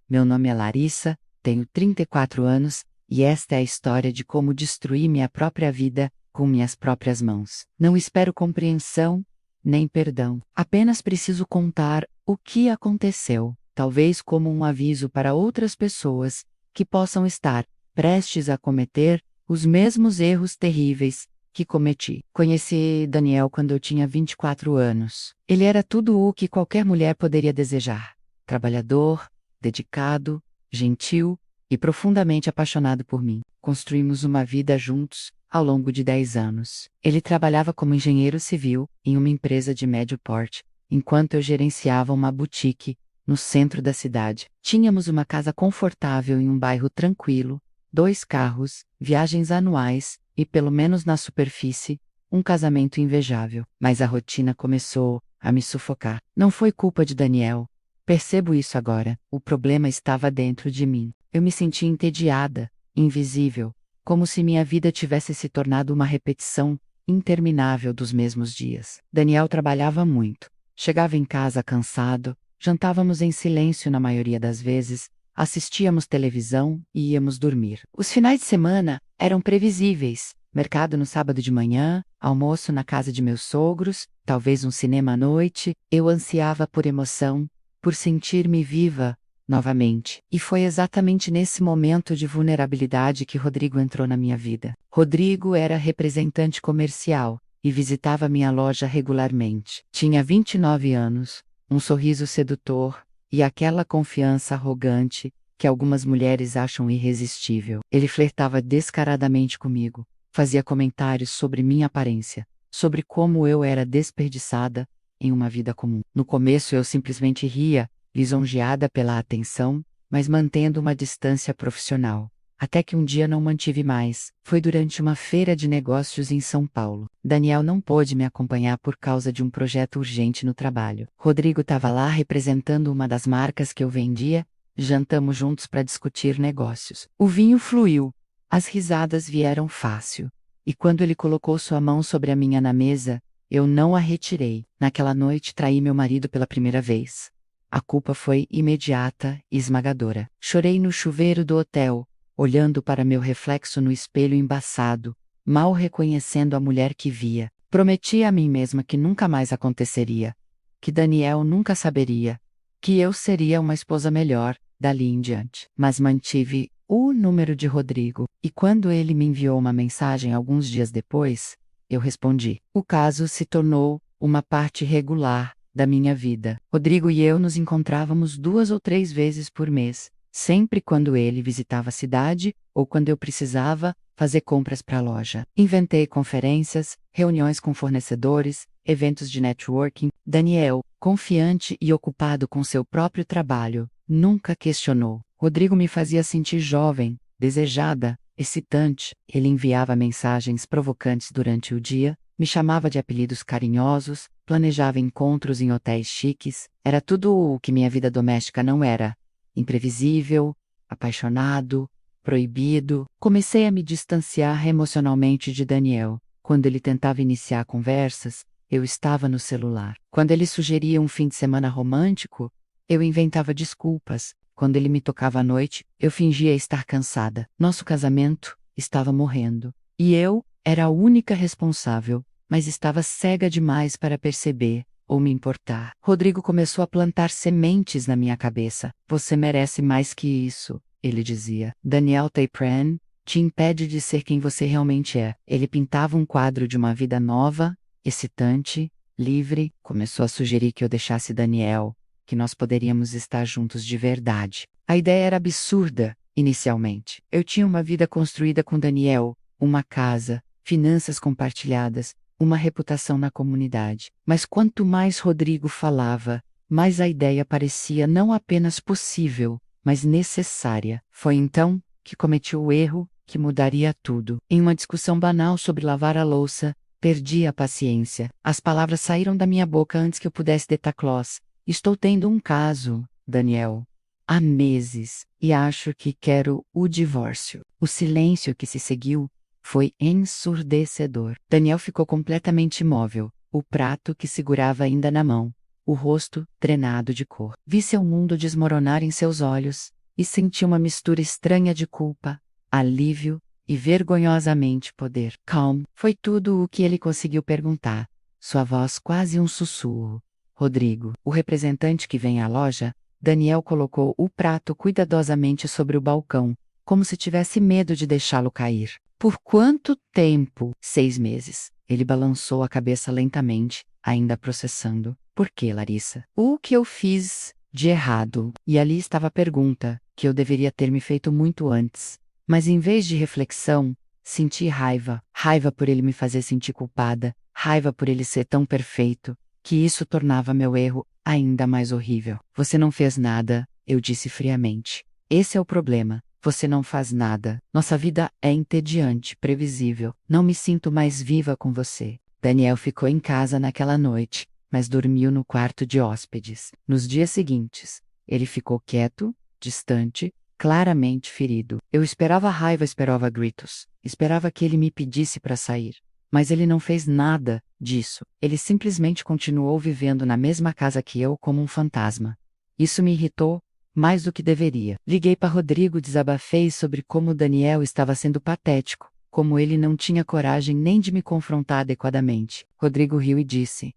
meu nome é Larissa, tenho 34 anos, e esta é a história de como destruí minha própria vida com minhas próprias mãos. Não espero compreensão, nem perdão. Apenas preciso contar o que aconteceu, talvez como um aviso para outras pessoas que possam estar prestes a cometer os mesmos erros terríveis que cometi. Conheci Daniel quando eu tinha 24 anos. Ele era tudo o que qualquer mulher poderia desejar. Trabalhador, dedicado, gentil e profundamente apaixonado por mim. Construímos uma vida juntos ao longo de 10 anos. Ele trabalhava como engenheiro civil em uma empresa de médio porte, enquanto eu gerenciava uma boutique no centro da cidade. Tínhamos uma casa confortável em um bairro tranquilo, 2 carros, viagens anuais e, pelo menos na superfície, um casamento invejável. Mas a rotina começou a me sufocar. Não foi culpa de Daniel. Percebo isso agora. O problema estava dentro de mim. Eu me sentia entediada, invisível, como se minha vida tivesse se tornado uma repetição interminável dos mesmos dias. Daniel trabalhava muito. Chegava em casa cansado, jantávamos em silêncio na maioria das vezes, assistíamos televisão e íamos dormir. Os finais de semana eram previsíveis. Mercado no sábado de manhã, almoço na casa de meus sogros, talvez um cinema à noite. Eu ansiava por emoção, por sentir-me viva novamente. E foi exatamente nesse momento de vulnerabilidade que Rodrigo entrou na minha vida. Rodrigo era representante comercial e visitava minha loja regularmente. Tinha 29 anos, um sorriso sedutor e aquela confiança arrogante que algumas mulheres acham irresistível. Ele flertava descaradamente comigo, fazia comentários sobre minha aparência, sobre como eu era desperdiçada em uma vida comum. No começo eu simplesmente ria, lisonjeada pela atenção, mas mantendo uma distância profissional. Até que um dia não mantive mais. Foi durante uma feira de negócios em São Paulo. Daniel não pôde me acompanhar por causa de um projeto urgente no trabalho. Rodrigo estava lá representando uma das marcas que eu vendia. Jantamos juntos para discutir negócios. O vinho fluiu. As risadas vieram fácil. E quando ele colocou sua mão sobre a minha na mesa, eu não a retirei. Naquela noite traí meu marido pela primeira vez. A culpa foi imediata e esmagadora. Chorei no chuveiro do hotel, olhando para meu reflexo no espelho embaçado, mal reconhecendo a mulher que via. Prometi a mim mesma que nunca mais aconteceria, que Daniel nunca saberia, que eu seria uma esposa melhor dali em diante. Mas mantive o número de Rodrigo, e quando ele me enviou uma mensagem alguns dias depois, eu respondi. O caso se tornou uma parte regular da minha vida. Rodrigo e eu nos encontrávamos 2 ou 3 vezes por mês, sempre quando ele visitava a cidade ou quando eu precisava fazer compras para a loja. Inventei conferências, reuniões com fornecedores, eventos de networking. Daniel, confiante e ocupado com seu próprio trabalho, nunca questionou. Rodrigo me fazia sentir jovem, desejada, excitante. Ele enviava mensagens provocantes durante o dia, me chamava de apelidos carinhosos, planejava encontros em hotéis chiques. Era tudo o que minha vida doméstica não era. Imprevisível, apaixonado, proibido. Comecei a me distanciar emocionalmente de Daniel. Quando ele tentava iniciar conversas, eu estava no celular. Quando ele sugeria um fim de semana romântico, eu inventava desculpas. Quando ele me tocava à noite, eu fingia estar cansada. Nosso casamento estava morrendo. E eu era a única responsável, mas estava cega demais para perceber ou me importar. Rodrigo começou a plantar sementes na minha cabeça. Você merece mais que isso, ele dizia. Daniel Tepran te impede de ser quem você realmente é. Ele pintava um quadro de uma vida nova, excitante, livre. Começou a sugerir que eu deixasse Daniel, que nós poderíamos estar juntos de verdade. A ideia era absurda, inicialmente. Eu tinha uma vida construída com Daniel, uma casa, finanças compartilhadas, uma reputação na comunidade. Mas quanto mais Rodrigo falava, mais a ideia parecia não apenas possível, mas necessária. Foi então que cometi o erro que mudaria tudo. Em uma discussão banal sobre lavar a louça, perdi a paciência. As palavras saíram da minha boca antes que eu pudesse detar-los. Estou tendo um caso, Daniel, há meses, e acho que quero o divórcio. O silêncio que se seguiu foi ensurdecedor. Daniel ficou completamente imóvel, o prato que segurava ainda na mão, o rosto drenado de cor. Vi seu mundo desmoronar em seus olhos, e senti uma mistura estranha de culpa, alívio e vergonhosamente poder. Calm, foi tudo o que ele conseguiu perguntar. Sua voz quase um sussurro. Rodrigo, o representante que vem à loja, Daniel colocou o prato cuidadosamente sobre o balcão, como se tivesse medo de deixá-lo cair. Por quanto tempo? 6 meses. Ele balançou a cabeça lentamente, ainda processando. Por que, Larissa? O que eu fiz de errado? E ali estava a pergunta, que eu deveria ter me feito muito antes. Mas em vez de reflexão, senti raiva. Raiva por ele me fazer sentir culpada. Raiva por ele ser tão perfeito, que isso tornava meu erro ainda mais horrível. Você não fez nada, eu disse friamente. Esse é o problema. Você não faz nada. Nossa vida é entediante, previsível. Não me sinto mais viva com você. Daniel ficou em casa naquela noite, mas dormiu no quarto de hóspedes. Nos dias seguintes, ele ficou quieto, distante, claramente ferido. Eu esperava raiva, esperava gritos. Esperava que ele me pedisse para sair. Mas ele não fez nada disso. Ele simplesmente continuou vivendo na mesma casa que eu como um fantasma. Isso me irritou mais do que deveria. Liguei para Rodrigo, desabafei sobre como Daniel estava sendo patético, como ele não tinha coragem nem de me confrontar adequadamente. Rodrigo riu e disse: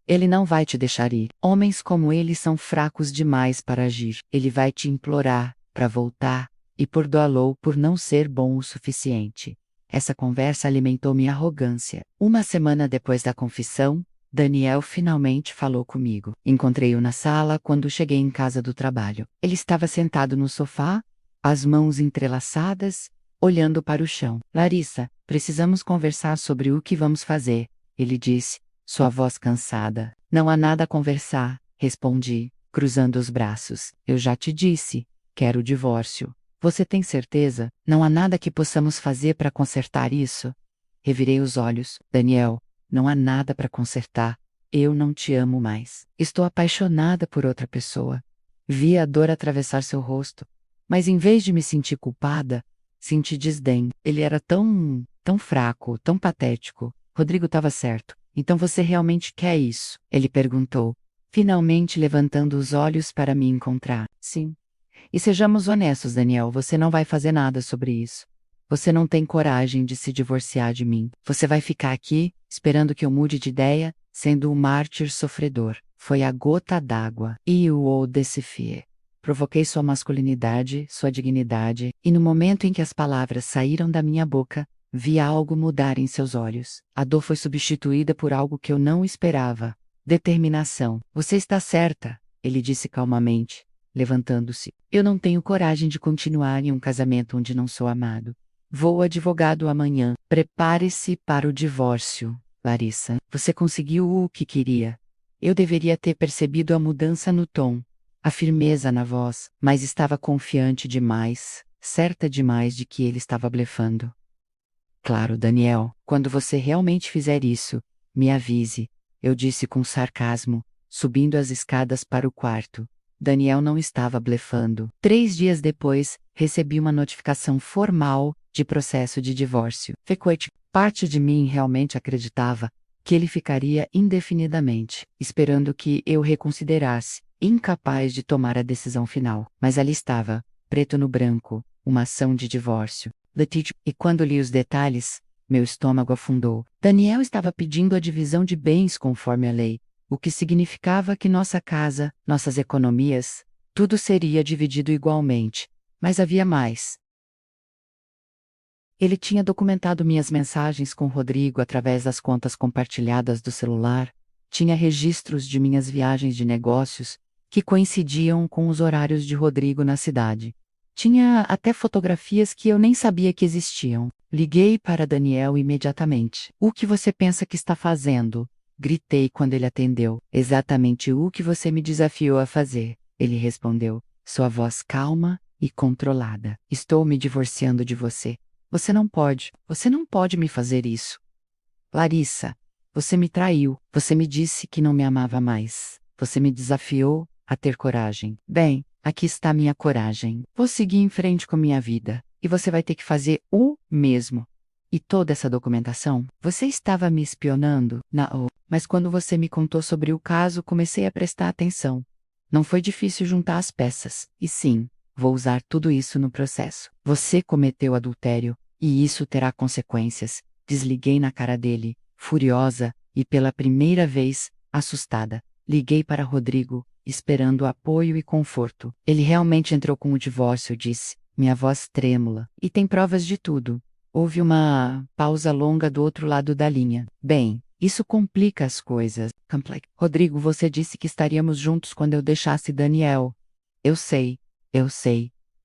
ele não vai te deixar ir. Homens como ele são fracos demais para agir. Ele vai te implorar para voltar e perdoá-lo por não ser bom o suficiente. Essa conversa alimentou minha arrogância. Uma semana depois da confissão, Daniel finalmente falou comigo. Encontrei-o na sala quando cheguei em casa do trabalho. Ele estava sentado no sofá, as mãos entrelaçadas, olhando para o chão. Larissa, precisamos conversar sobre o que vamos fazer, ele disse, sua voz cansada. Não há nada a conversar, respondi, cruzando os braços. Eu já te disse, quero o divórcio. Você tem certeza? Não há nada que possamos fazer para consertar isso? Revirei os olhos. Daniel, não há nada para consertar. Eu não te amo mais. Estou apaixonada por outra pessoa. Vi a dor atravessar seu rosto. Mas em vez de me sentir culpada, senti desdém. Ele era tão fraco, tão patético. Rodrigo estava certo. Então você realmente quer isso? Ele perguntou, finalmente levantando os olhos para me encontrar. Sim. E sejamos honestos, Daniel, você não vai fazer nada sobre isso. Você não tem coragem de se divorciar de mim. Você vai ficar aqui, esperando que eu mude de ideia, sendo um mártir sofredor. Foi a gota d'água. E o desafio. Provoquei sua masculinidade, sua dignidade, e no momento em que as palavras saíram da minha boca, vi algo mudar em seus olhos. A dor foi substituída por algo que eu não esperava. Determinação. Você está certa, ele disse calmamente, levantando-se. Eu não tenho coragem de continuar em um casamento onde não sou amado. Vou ao advogado amanhã. Prepare-se para o divórcio, Larissa. Você conseguiu o que queria. Eu deveria ter percebido a mudança no tom, a firmeza na voz, mas estava confiante demais, certa demais de que ele estava blefando. Claro, Daniel, quando você realmente fizer isso, me avise, eu disse com sarcasmo, subindo as escadas para o quarto. Daniel não estava blefando. 3 dias depois, recebi uma notificação formal de processo de divórcio. Fecoite, parte de mim realmente acreditava que ele ficaria indefinidamente, esperando que eu reconsiderasse, incapaz de tomar a decisão final. Mas ali estava, preto no branco, uma ação de divórcio. E quando li os detalhes, meu estômago afundou. Daniel estava pedindo a divisão de bens conforme a lei, o que significava que nossa casa, nossas economias, tudo seria dividido igualmente. Mas havia mais. Ele tinha documentado minhas mensagens com Rodrigo através das contas compartilhadas do celular, tinha registros de minhas viagens de negócios, que coincidiam com os horários de Rodrigo na cidade. Tinha até fotografias que eu nem sabia que existiam. Liguei para Daniel imediatamente. O que você pensa que está fazendo? Gritei quando ele atendeu. Exatamente o que você me desafiou a fazer, ele respondeu, sua voz calma e controlada. Estou me divorciando de você. Você não pode me fazer isso. Larissa, você me traiu, você me disse que não me amava mais. Você me desafiou a ter coragem. Bem, aqui está minha coragem. Vou seguir em frente com minha vida. E você vai ter que fazer o mesmo. E toda essa documentação? Você estava me espionando? Não. Mas quando você me contou sobre o caso, comecei a prestar atenção. Não foi difícil juntar as peças. E sim, Vou usar tudo isso no processo. Você cometeu adultério, e isso terá consequências. Desliguei na cara dele, furiosa, e pela primeira vez, assustada. Liguei para Rodrigo, esperando apoio e conforto. Ele realmente entrou com o divórcio, disse, minha voz trêmula. E tem provas de tudo. Houve uma pausa longa do outro lado da linha. Bem, isso complica as coisas. Rodrigo, você disse que estaríamos juntos quando eu deixasse Daniel. Eu sei,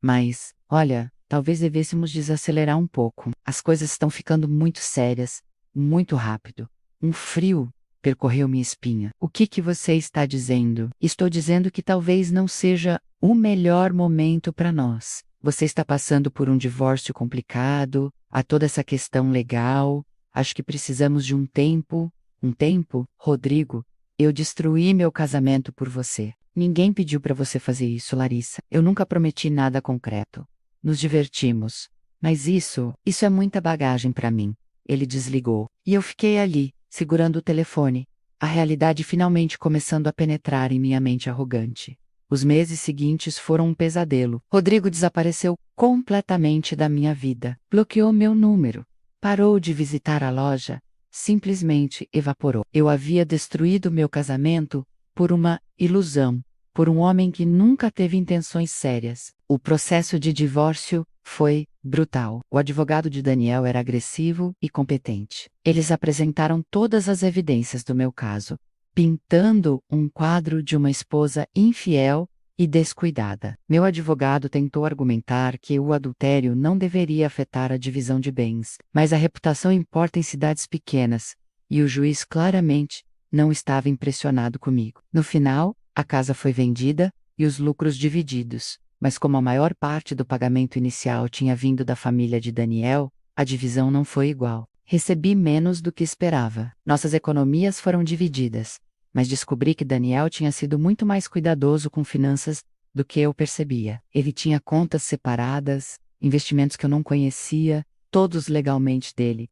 mas, olha, talvez devêssemos desacelerar um pouco. As coisas estão ficando muito sérias, muito rápido. Um frio percorreu minha espinha. O que você está dizendo? Estou dizendo que talvez não seja o melhor momento para nós. Você está passando por um divórcio complicado, há toda essa questão legal. Acho que precisamos de um tempo. Um tempo? Rodrigo, eu destruí meu casamento por você. Ninguém pediu para você fazer isso, Larissa. Eu nunca prometi nada concreto. Nos divertimos. Mas isso é muita bagagem para mim. Ele desligou. E eu fiquei ali, segurando o telefone. A realidade finalmente começando a penetrar em minha mente arrogante. Os meses seguintes foram um pesadelo. Rodrigo desapareceu completamente da minha vida. Bloqueou meu número. Parou de visitar a loja. Simplesmente evaporou. Eu havia destruído meu casamento por uma ilusão, por um homem que nunca teve intenções sérias. O processo de divórcio foi brutal. O advogado de Daniel era agressivo e competente. Eles apresentaram todas as evidências do meu caso, pintando um quadro de uma esposa infiel e descuidada. Meu advogado tentou argumentar que o adultério não deveria afetar a divisão de bens, mas a reputação importa em cidades pequenas, e o juiz claramente não estava impressionado comigo. No final, a casa foi vendida e os lucros divididos, mas como a maior parte do pagamento inicial tinha vindo da família de Daniel, a divisão não foi igual. Recebi menos do que esperava. Nossas economias foram divididas, mas descobri que Daniel tinha sido muito mais cuidadoso com finanças do que eu percebia. Ele tinha contas separadas, investimentos que eu não conhecia, todos legalmente dele.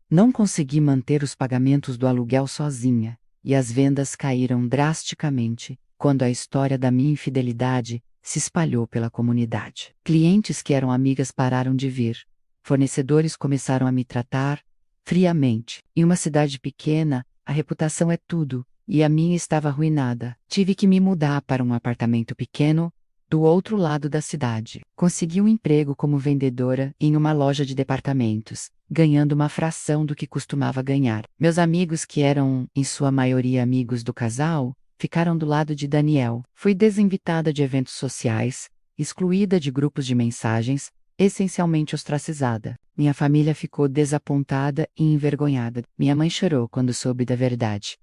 Não consegui manter os pagamentos do aluguel sozinha, e as vendas caíram drasticamente quando a história da minha infidelidade se espalhou pela comunidade. Clientes que eram amigas pararam de vir. Fornecedores começaram a me tratar friamente. Em uma cidade pequena, a reputação é tudo, e a minha estava arruinada. Tive que me mudar para um apartamento pequeno, do outro lado da cidade. Consegui um emprego como vendedora em uma loja de departamentos, ganhando uma fração do que costumava ganhar. Meus amigos, que eram, em sua maioria, amigos do casal, ficaram do lado de Daniel. Fui desinvitada de eventos sociais, excluída de grupos de mensagens, essencialmente ostracizada. Minha família ficou desapontada e envergonhada. Minha mãe chorou quando soube da verdade.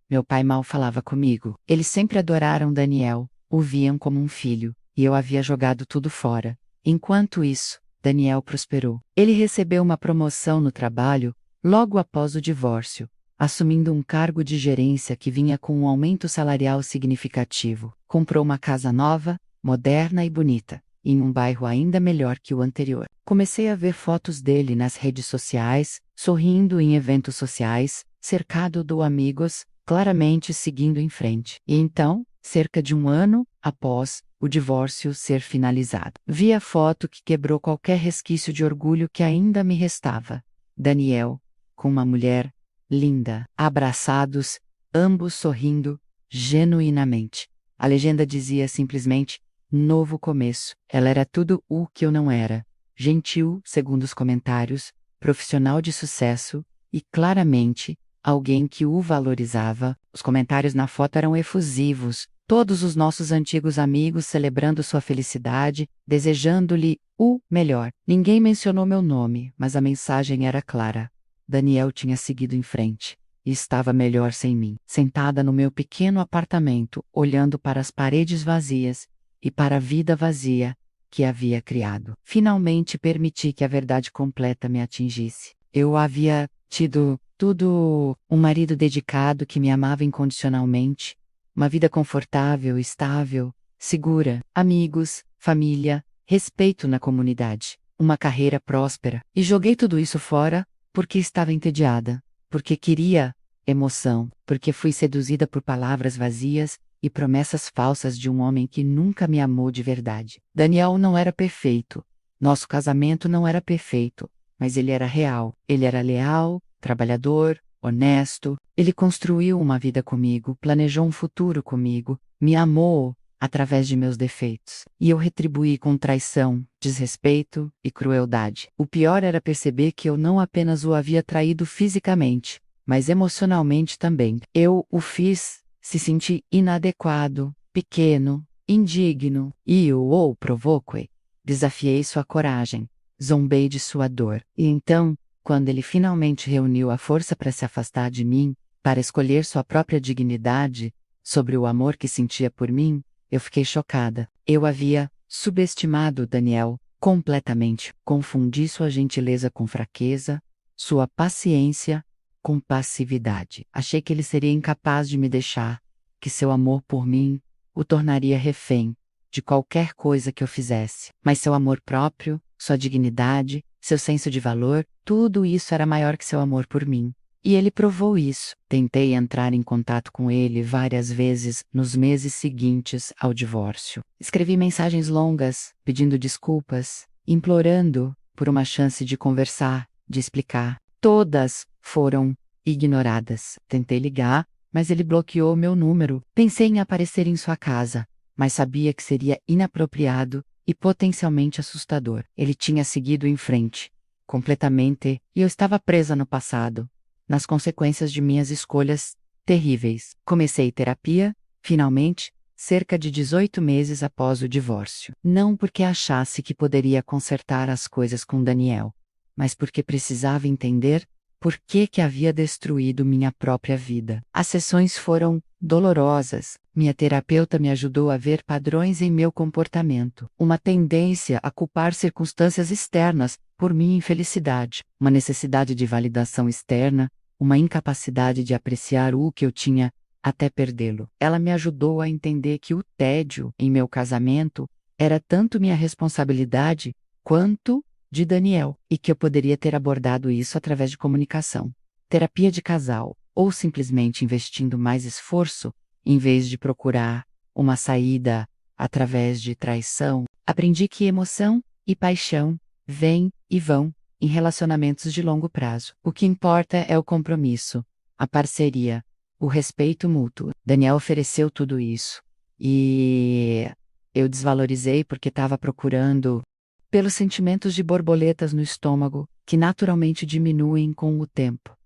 Meu pai mal falava comigo. Eles sempre adoraram Daniel, o viam como um filho, e eu havia jogado tudo fora. Enquanto isso, Daniel prosperou. Ele recebeu uma promoção no trabalho logo após o divórcio, assumindo um cargo de gerência que vinha com um aumento salarial significativo. Comprou uma casa nova, moderna e bonita, em um bairro ainda melhor que o anterior. Comecei a ver fotos dele nas redes sociais, sorrindo em eventos sociais, cercado de amigos, claramente seguindo em frente. E então, cerca de um ano após o divórcio ser finalizado, vi a foto que quebrou qualquer resquício de orgulho que ainda me restava. Daniel, com uma mulher linda, abraçados, ambos sorrindo, genuinamente. A legenda dizia simplesmente: novo começo. Ela era tudo o que eu não era. Gentil, segundo os comentários, profissional de sucesso e, claramente, alguém que o valorizava. Os comentários na foto eram efusivos, todos os nossos antigos amigos celebrando sua felicidade, desejando-lhe o melhor. Ninguém mencionou meu nome, mas a mensagem era clara. Daniel tinha seguido em frente, e estava melhor sem mim. Sentada no meu pequeno apartamento, olhando para as paredes vazias, e para a vida vazia que havia criado. Finalmente permiti que a verdade completa me atingisse. Eu havia tido tudo: um marido dedicado que me amava incondicionalmente, uma vida confortável, estável, segura, amigos, família, respeito na comunidade, uma carreira próspera. E joguei tudo isso fora porque estava entediada, porque queria emoção, porque fui seduzida por palavras vazias e promessas falsas de um homem que nunca me amou de verdade. Daniel não era perfeito. Nosso casamento não era perfeito, mas ele era real. Ele era leal, trabalhador, honesto. Ele construiu uma vida comigo, planejou um futuro comigo, me amou através de meus defeitos. E eu retribuí com traição, desrespeito e crueldade. O pior era perceber que eu não apenas o havia traído fisicamente, mas emocionalmente também. Eu o fiz se sentir inadequado, pequeno, indigno, e o provoquei. Desafiei sua coragem, zombei de sua dor. E então, quando ele finalmente reuniu a força para se afastar de mim, para escolher sua própria dignidade, sobre o amor que sentia por mim, eu fiquei chocada. Eu havia subestimado Daniel completamente. Confundi sua gentileza com fraqueza, sua paciência com passividade. Achei que ele seria incapaz de me deixar, que seu amor por mim o tornaria refém de qualquer coisa que eu fizesse. Mas seu amor próprio, sua dignidade, seu senso de valor, tudo isso era maior que seu amor por mim. E ele provou isso. Tentei entrar em contato com ele várias vezes nos meses seguintes ao divórcio. Escrevi mensagens longas, pedindo desculpas, implorando por uma chance de conversar, de explicar. Todas foram ignoradas. Tentei ligar, mas ele bloqueou meu número. Pensei em aparecer em sua casa, mas sabia que seria inapropriado e potencialmente assustador. Ele tinha seguido em frente, completamente, e eu estava presa no passado, nas consequências de minhas escolhas terríveis. Comecei terapia, finalmente, cerca de 18 meses após o divórcio. Não porque achasse que poderia consertar as coisas com Daniel, mas porque precisava entender por que havia destruído minha própria vida. As sessões foram dolorosas. Minha terapeuta me ajudou a ver padrões em meu comportamento, uma tendência a culpar circunstâncias externas por minha infelicidade, uma necessidade de validação externa, uma incapacidade de apreciar o que eu tinha até perdê-lo. Ela me ajudou a entender que o tédio em meu casamento era tanto minha responsabilidade quanto de Daniel, e que eu poderia ter abordado isso através de comunicação, terapia de casal, ou simplesmente investindo mais esforço, em vez de procurar uma saída através de traição. Aprendi que emoção e paixão vêm e vão em relacionamentos de longo prazo. O que importa é o compromisso, a parceria, o respeito mútuo. Daniel ofereceu tudo isso, e eu desvalorizei porque estava procurando pelos sentimentos de borboletas no estômago, que naturalmente diminuem com o tempo.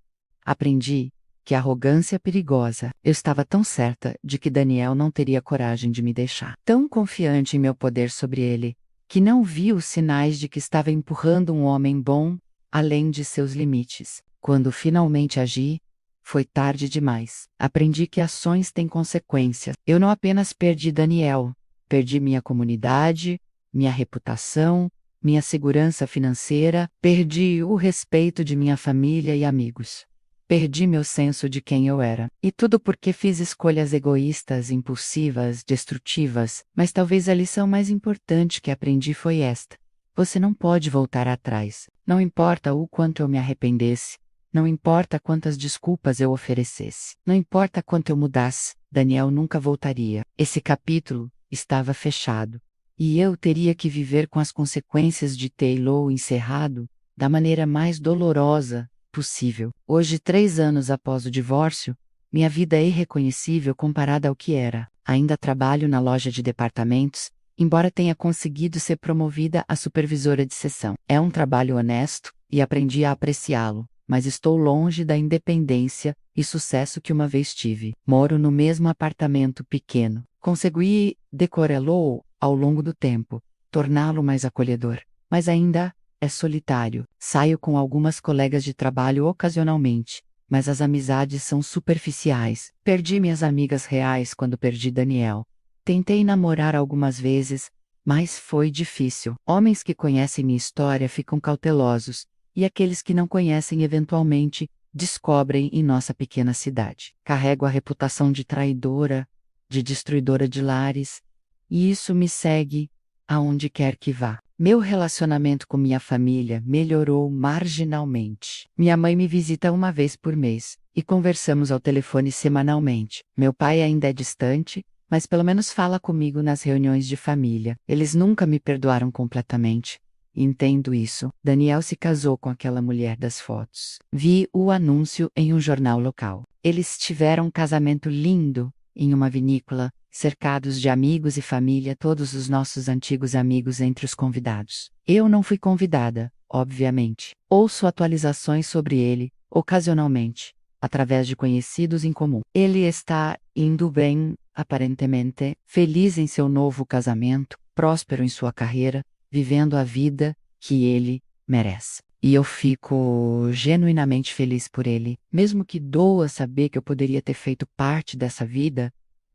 Aprendi que a arrogância é perigosa. Eu estava tão certa de que Daniel não teria coragem de me deixar. Tão confiante em meu poder sobre ele, que não vi os sinais de que estava empurrando um homem bom além de seus limites. Quando finalmente agi, foi tarde demais. Aprendi que ações têm consequências. Eu não apenas perdi Daniel, perdi minha comunidade, minha reputação, minha segurança financeira, perdi o respeito de minha família e amigos. Perdi meu senso de quem eu era. E tudo porque fiz escolhas egoístas, impulsivas, destrutivas. Mas talvez a lição mais importante que aprendi foi esta: você não pode voltar atrás. Não importa o quanto eu me arrependesse. Não importa quantas desculpas eu oferecesse. Não importa quanto eu mudasse. Daniel nunca voltaria. Esse capítulo estava fechado. E eu teria que viver com as consequências de tê-lo encerrado da maneira mais dolorosa possível. Hoje, 3 anos após o divórcio, minha vida é irreconhecível comparada ao que era. Ainda trabalho na loja de departamentos, embora tenha conseguido ser promovida a supervisora de seção. É um trabalho honesto, e aprendi a apreciá-lo, mas estou longe da independência e sucesso que uma vez tive. Moro no mesmo apartamento pequeno. Consegui decorá-lo ao longo do tempo, torná-lo mais acolhedor, mas ainda é solitário. Saio com algumas colegas de trabalho ocasionalmente, mas as amizades são superficiais. Perdi minhas amigas reais quando perdi Daniel. Tentei namorar algumas vezes, mas foi difícil. Homens que conhecem minha história ficam cautelosos, e aqueles que não conhecem eventualmente descobrem em nossa pequena cidade. Carrego a reputação de traidora, de destruidora de lares, e isso me segue aonde quer que vá. Meu relacionamento com minha família melhorou marginalmente. Minha mãe me visita uma vez por mês, e conversamos ao telefone semanalmente. Meu pai ainda é distante, mas pelo menos fala comigo nas reuniões de família. Eles nunca me perdoaram completamente. Entendo isso. Daniel se casou com aquela mulher das fotos. Vi o anúncio em um jornal local. Eles tiveram um casamento lindo, em uma vinícola, cercados de amigos e família, todos os nossos antigos amigos entre os convidados. Eu não fui convidada, obviamente. Ouço atualizações sobre ele, ocasionalmente, através de conhecidos em comum. Ele está indo bem, aparentemente, feliz em seu novo casamento, próspero em sua carreira, vivendo a vida que ele merece. E eu fico genuinamente feliz por ele, mesmo que doa saber que eu poderia ter feito parte dessa vida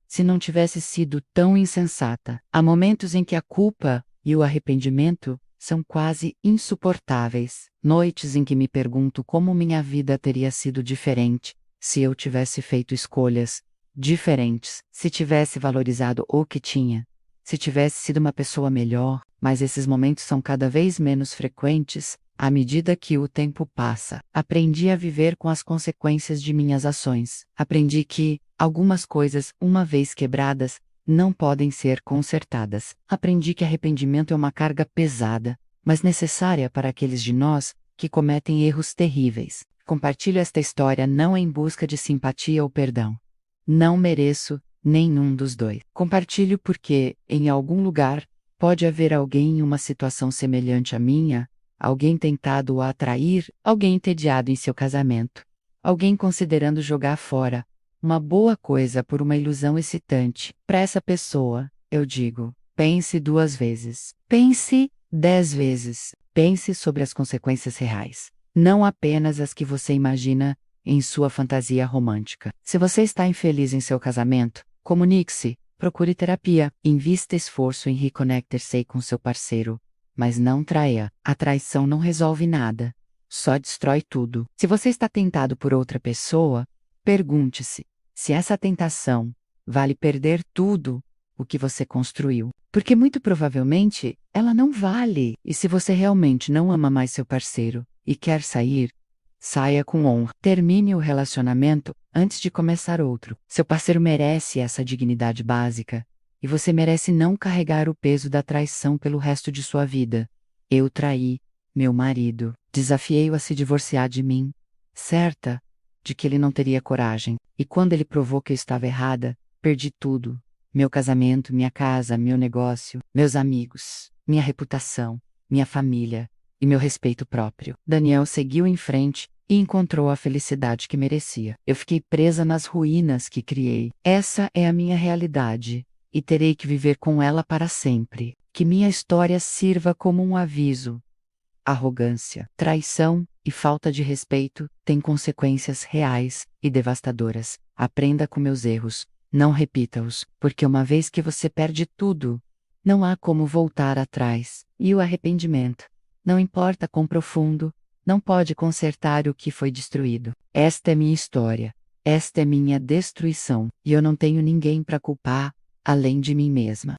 se não tivesse sido tão insensata. Há momentos em que a culpa e o arrependimento são quase insuportáveis. Noites em que me pergunto como minha vida teria sido diferente se eu tivesse feito escolhas diferentes, se tivesse valorizado o que tinha, se tivesse sido uma pessoa melhor. Mas esses momentos são cada vez menos frequentes à medida que o tempo passa. Aprendi a viver com as consequências de minhas ações. Aprendi que algumas coisas, uma vez quebradas, não podem ser consertadas. Aprendi que arrependimento é uma carga pesada, mas necessária para aqueles de nós que cometem erros terríveis. Compartilho esta história não em busca de simpatia ou perdão. Não mereço nenhum dos dois. Compartilho porque, em algum lugar, pode haver alguém em uma situação semelhante à minha, alguém tentado o atrair, alguém entediado em seu casamento, alguém considerando jogar fora uma boa coisa por uma ilusão excitante. Para essa pessoa, eu digo, pense 2 vezes. Pense 10 vezes. Pense sobre as consequências reais, não apenas as que você imagina em sua fantasia romântica. Se você está infeliz em seu casamento, comunique-se. Procure terapia. Invista esforço em reconectar-se com seu parceiro. Mas não traia. A traição não resolve nada. Só destrói tudo. Se você está tentado por outra pessoa, pergunte-se se essa tentação vale perder tudo o que você construiu. Porque muito provavelmente ela não vale. E se você realmente não ama mais seu parceiro e quer sair, saia com honra. Termine o relacionamento antes de começar outro. Seu parceiro merece essa dignidade básica, e você merece não carregar o peso da traição pelo resto de sua vida. Eu traí meu marido. Desafiei-o a se divorciar de mim, certa de que ele não teria coragem. E quando ele provou que eu estava errada, perdi tudo. Meu casamento, minha casa, meu negócio, meus amigos, minha reputação, minha família e meu respeito próprio. Daniel seguiu em frente e encontrou a felicidade que merecia. Eu fiquei presa nas ruínas que criei. Essa é a minha realidade, e terei que viver com ela para sempre. Que minha história sirva como um aviso. Arrogância, traição e falta de respeito têm consequências reais e devastadoras. Aprenda com meus erros. Não repita-os, porque uma vez que você perde tudo, não há como voltar atrás. E o arrependimento, não importa quão profundo, não pode consertar o que foi destruído. Esta é minha história. Esta é minha destruição. E eu não tenho ninguém para culpar, além de mim mesma.